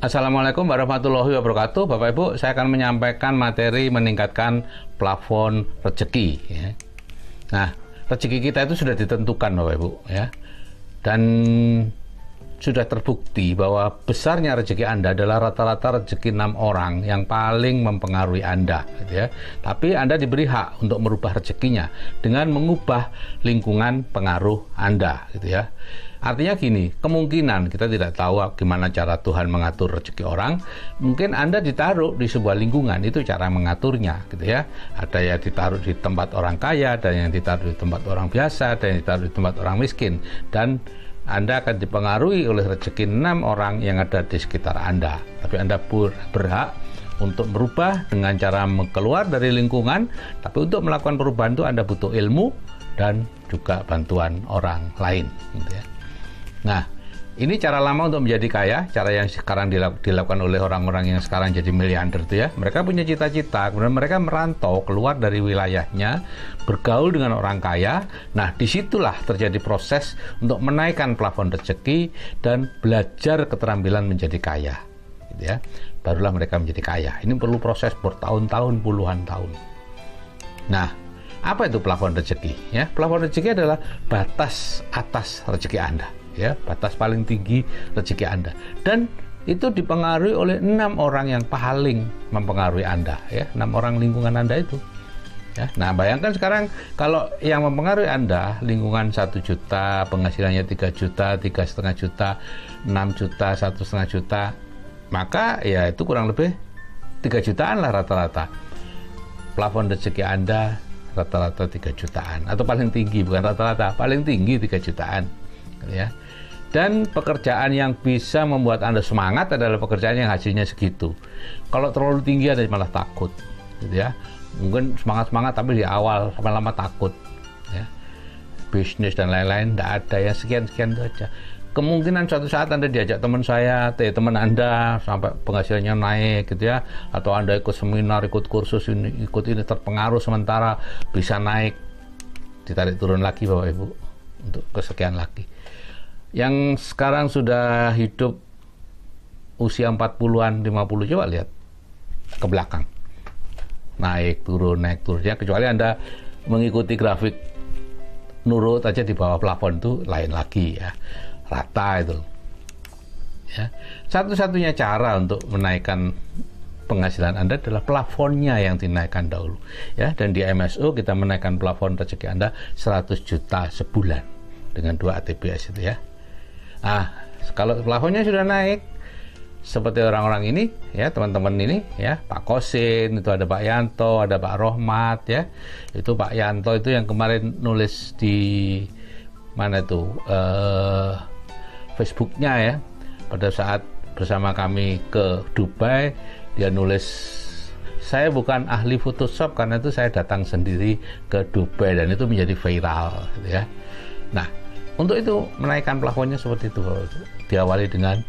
Assalamualaikum warahmatullahi wabarakatuh. Bapak Ibu, saya akan menyampaikan materi meningkatkan plafon rezeki. Ya. Nah, rezeki kita itu sudah ditentukan, Bapak Ibu, ya. Dan sudah terbukti bahwa besarnya rezeki Anda adalah rata-rata rezeki 6 orang yang paling mempengaruhi Anda, gitu ya. Tapi Anda diberi hak untuk merubah rezekinya dengan mengubah lingkungan pengaruh Anda, gitu ya. Artinya gini, kemungkinan kita tidak tahu gimana cara Tuhan mengatur rezeki orang. Mungkin Anda ditaruh di sebuah lingkungan, itu cara mengaturnya, gitu ya. Ada yang ditaruh di tempat orang kaya, ada yang ditaruh di tempat orang biasa, ada yang ditaruh di tempat orang miskin. Dan Anda akan dipengaruhi oleh rezeki 6 orang yang ada di sekitar Anda. Tapi Anda berhak untuk merubah dengan cara keluar dari lingkungan. Tapi untuk melakukan perubahan itu Anda butuh ilmu dan juga bantuan orang lain, gitu ya. Nah, ini cara lama untuk menjadi kaya, cara yang sekarang dilakukan oleh orang-orang yang sekarang jadi miliarder itu ya. Mereka punya cita-cita, kemudian mereka merantau keluar dari wilayahnya, bergaul dengan orang kaya. Nah, disitulah terjadi proses untuk menaikkan plafon rezeki dan belajar keterampilan menjadi kaya, gitu ya. Barulah mereka menjadi kaya. Ini perlu proses bertahun-tahun, puluhan tahun. Nah, apa itu plafon rezeki? Ya, plafon rezeki adalah batas atas rezeki Anda. Ya, batas paling tinggi rezeki Anda, dan itu dipengaruhi oleh 6 orang yang paling mempengaruhi Anda, ya, 6 orang lingkungan Anda itu, ya. Nah, bayangkan sekarang kalau yang mempengaruhi Anda lingkungan 1 juta, penghasilannya 3 juta, 3,5 juta, 6 juta, 1,5 juta, maka ya itu kurang lebih 3 jutaan lah rata-rata. Plafon rezeki Anda rata-rata 3 jutaan, atau paling tinggi, bukan rata-rata, paling tinggi 3 jutaan, ya. Dan pekerjaan yang bisa membuat Anda semangat adalah pekerjaan yang hasilnya segitu. Kalau terlalu tinggi Anda malah takut, gitu ya. Mungkin semangat-semangat tapi di awal lama-lama takut, ya. Bisnis dan lain-lain tidak ada, ya sekian-sekian itu aja. Kemungkinan suatu saat Anda diajak teman teman Anda sampai penghasilannya naik, gitu ya. Atau Anda ikut seminar, ikut kursus, ikut ini terpengaruh sementara bisa naik, ditarik turun lagi Bapak Ibu untuk kesekian lagi. Yang sekarang sudah hidup usia 40-an, 50, coba lihat ke belakang. Naik turun. Ya, kecuali Anda mengikuti grafik nurut aja di bawah plafon itu lain lagi, ya. Rata itu. Ya. Satu-satunya cara untuk menaikkan penghasilan Anda adalah plafonnya yang dinaikkan dahulu, ya. Dan di MSO kita menaikkan plafon rezeki Anda 100 juta sebulan dengan 2 ATBS itu, ya. Nah, kalau plafonnya sudah naik seperti orang-orang ini, ya, teman-teman ini, ya, Pak Kosin, itu ada Pak Yanto, ada Pak Rohmat, ya. Itu Pak Yanto itu yang kemarin nulis di mana itu Facebooknya, ya. Pada saat bersama kami ke Dubai, dia nulis, saya bukan ahli Photoshop karena itu saya datang sendiri ke Dubai, dan itu menjadi viral, gitu ya. Nah, untuk itu menaikkan plafonnya seperti itu, diawali dengan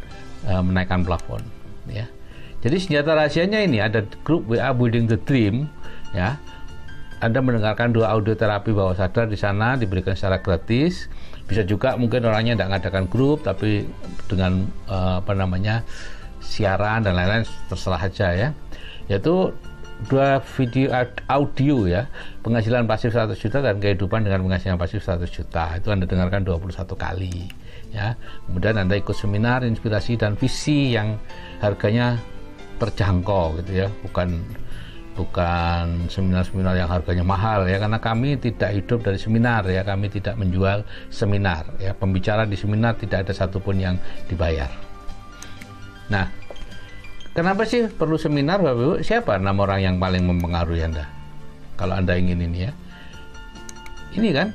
menaikkan plafon, ya. Jadi senjata rahasianya ini ada grup WA Building the Dream, ya. Anda mendengarkan 2 audio terapi bawah sadar di sana, diberikan secara gratis. Bisa juga mungkin orangnya tidak mengadakan grup, tapi dengan siaran dan lain-lain, terserah aja, ya. Yaitu 2 video audio, ya, penghasilan pasif 100 juta dan kehidupan dengan penghasilan pasif 100 juta. Itu Anda dengarkan 21 kali, ya. Kemudian Anda ikut seminar inspirasi dan visi yang harganya terjangkau, gitu ya. Bukan seminar-seminar yang harganya mahal, ya, karena kami tidak hidup dari seminar, ya. Kami tidak menjual seminar, ya. Pembicara di seminar tidak ada satupun yang dibayar. Nah, kenapa sih perlu seminar, Bapak Ibu? Siapa 6 orang yang paling mempengaruhi Anda? Kalau Anda ingin ini, ya. Ini kan.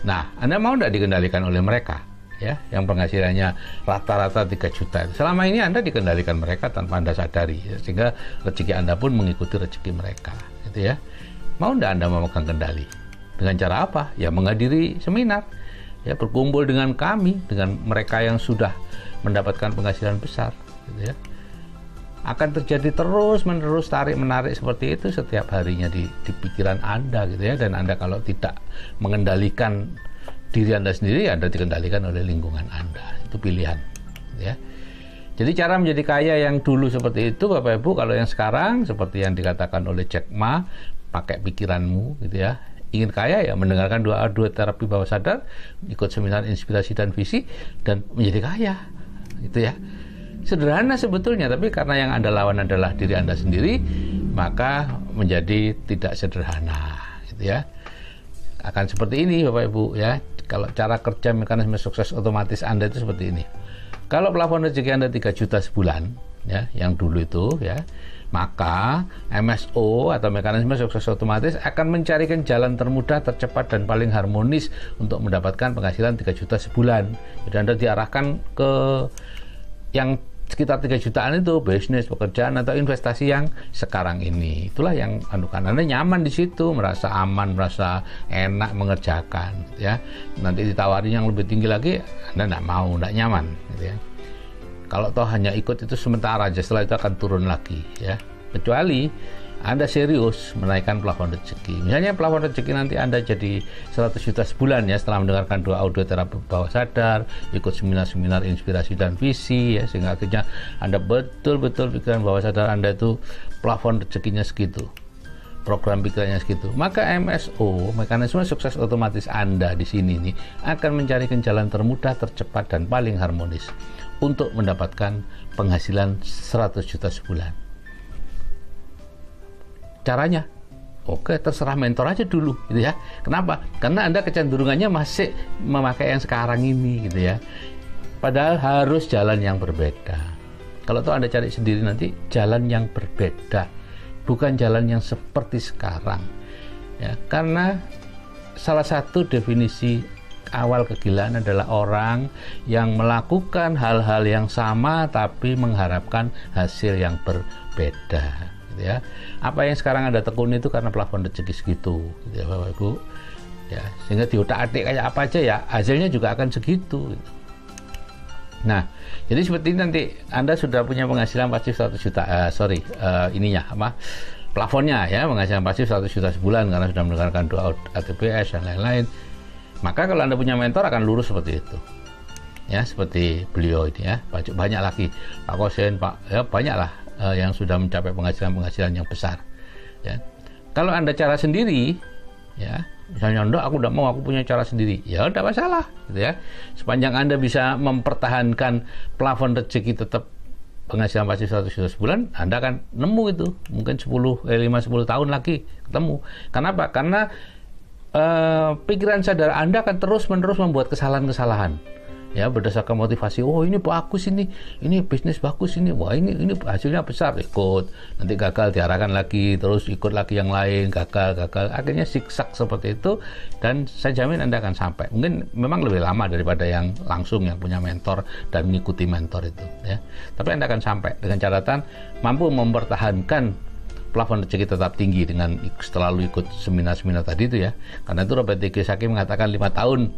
Nah, Anda mau tidak dikendalikan oleh mereka, ya, yang penghasilannya rata-rata 3 juta. Selama ini Anda dikendalikan mereka tanpa Anda sadari, ya, sehingga rezeki Anda pun mengikuti rezeki mereka, gitu ya. Mau tidak Anda memegang kendali? Dengan cara apa? Ya, menghadiri seminar, ya, berkumpul dengan kami, dengan mereka yang sudah mendapatkan penghasilan besar, gitu ya. Akan terjadi terus-menerus tarik-menarik seperti itu setiap harinya di pikiran Anda, gitu ya. Dan Anda kalau tidak mengendalikan diri Anda sendiri, Anda dikendalikan oleh lingkungan Anda. Itu pilihan, ya. Jadi cara menjadi kaya yang dulu seperti itu, Bapak Ibu, kalau yang sekarang seperti yang dikatakan oleh Jack Ma, pakai pikiranmu gitu ya. Ingin kaya ya mendengarkan dua terapi bawah sadar, ikut seminar inspirasi dan visi, dan menjadi kaya gitu ya. Sederhana sebetulnya, tapi karena yang Anda lawan adalah diri Anda sendiri, maka menjadi tidak sederhana gitu ya. Akan seperti ini Bapak Ibu ya. Kalau cara kerja mekanisme sukses otomatis Anda itu seperti ini. Kalau plafon rezeki Anda 3 juta sebulan ya, yang dulu itu ya, maka MSO atau mekanisme sukses otomatis akan mencarikan jalan termudah, tercepat, dan paling harmonis untuk mendapatkan penghasilan 3 juta sebulan. Jadi Anda diarahkan ke yang sekitar 3 jutaan itu, bisnis, pekerjaan, atau investasi yang sekarang ini. Itulah yang Anda nyaman di situ, merasa aman, merasa enak mengerjakan ya. Nanti ditawarin yang lebih tinggi lagi, Anda nggak mau, nggak nyaman gitu ya. Kalau toh hanya ikut itu sementara aja, setelah itu akan turun lagi ya. Kecuali Anda serius menaikkan plafon rezeki. Misalnya plafon rezeki nanti Anda jadi 100 juta sebulan ya, setelah mendengarkan 2 audio terapi bawah sadar, ikut seminar-seminar inspirasi dan visi ya, sehingga akhirnya Anda betul-betul pikiran bawah sadar Anda itu plafon rezekinya segitu, program pikirannya segitu. Maka MSO, mekanisme sukses otomatis Anda di sini nih akan mencarikan jalan termudah, tercepat, dan paling harmonis untuk mendapatkan penghasilan 100 juta sebulan. Caranya, oke, terserah mentor aja dulu gitu ya. Kenapa? Karena Anda kecenderungannya masih memakai yang sekarang ini gitu ya. Padahal harus jalan yang berbeda. Kalau tuh Anda cari sendiri nanti jalan yang berbeda, bukan jalan yang seperti sekarang ya. Karena salah satu definisi awal kegilaan adalah orang yang melakukan hal-hal yang sama tapi mengharapkan hasil yang berbeda gitu ya. Apa yang sekarang Anda tekuni itu karena plafon rezeki segitu gitu ya Bapak Ibu ya, sehingga diutak-atik kayak apa aja ya hasilnya juga akan segitu gitu. Nah, jadi seperti ini nanti Anda sudah punya penghasilan pasif 100 juta plafonnya ya, penghasilan pasif 100 juta sebulan karena sudah mendengarkan doa ATPS dan lain-lain. Maka kalau Anda punya mentor akan lurus seperti itu ya, seperti beliau ini ya, banyak lagi Pak Kosen, Pak ya, banyak lah yang sudah mencapai penghasilan yang besar ya. Kalau Anda cara sendiri ya, misalnya enggak, aku udah mau, aku punya cara sendiri, ya udah masalah gitu ya. Sepanjang Anda bisa mempertahankan plafon rezeki tetap penghasilan pasif 100 juta sebulan, Anda akan nemu itu mungkin 5-10 tahun lagi ketemu. Kenapa? Karena pikiran sadar Anda akan terus-menerus membuat kesalahan-kesalahan ya, berdasarkan motivasi. Oh, ini bagus, ini bisnis bagus, ini wah ini hasilnya besar, ikut, nanti gagal diarahkan lagi, terus ikut lagi yang lain, gagal, akhirnya siksak seperti itu. Dan saya jamin Anda akan sampai, mungkin memang lebih lama daripada yang langsung yang punya mentor dan mengikuti mentor itu ya, tapi Anda akan sampai dengan catatan mampu mempertahankan plafon rezeki tetap tinggi dengan selalu ikut seminar-seminar tadi itu ya. Karena itu Robert T. Kiyosaki mengatakan 5 tahun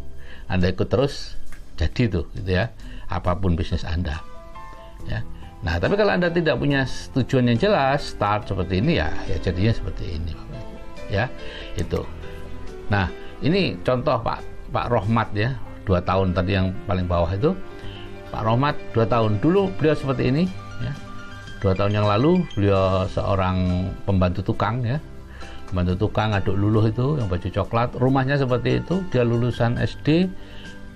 Anda ikut terus jadi tuh gitu ya, apapun bisnis Anda ya. Nah, tapi kalau Anda tidak punya tujuan yang jelas, start seperti ini ya jadinya seperti ini ya, itu. Nah, ini contoh Pak Rohmat ya, 2 tahun tadi yang paling bawah itu Pak Rohmat 2 tahun dulu beliau seperti ini ya. 2 tahun yang lalu beliau seorang pembantu tukang ya, pembantu tukang aduk luluh itu yang baju coklat, rumahnya seperti itu, dia lulusan SD,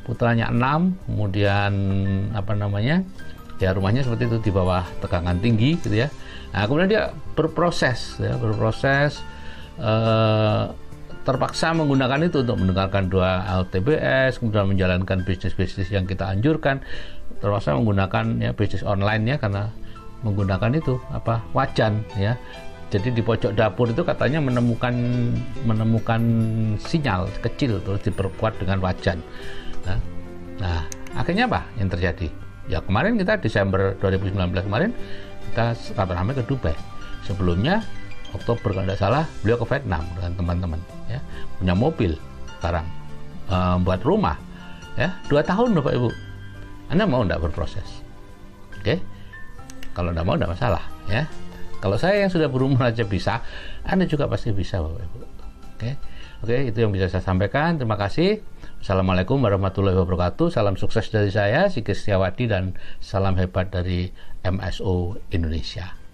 putranya 6, kemudian ya rumahnya seperti itu di bawah tegangan tinggi gitu ya. Nah, kemudian dia berproses terpaksa menggunakan itu untuk mendengarkan doa LTBS, kemudian menjalankan bisnis-bisnis yang kita anjurkan, terpaksa menggunakan ya bisnis online ya, karena menggunakan itu wajan ya. Jadi di pojok dapur itu katanya menemukan sinyal kecil, terus diperkuat dengan wajan. Nah, akhirnya apa yang terjadi? Ya kemarin kita Desember 2019 kemarin kita rame-rame ke Dubai. Sebelumnya Oktober kalau tidak salah beliau ke Vietnam dengan teman-teman ya, punya mobil sekarang, buat rumah ya, 2 tahun Bapak Ibu. Anda mau tidak berproses? Oke? Kalau tidak mau tidak masalah ya. Kalau saya yang sudah berumur aja bisa, Anda juga pasti bisa Bapak Ibu. Oke? Oke, itu yang bisa saya sampaikan. Terima kasih. Assalamualaikum warahmatullahi wabarakatuh. Salam sukses dari saya, Sigit Setiawadi, dan salam hebat dari MSO Indonesia.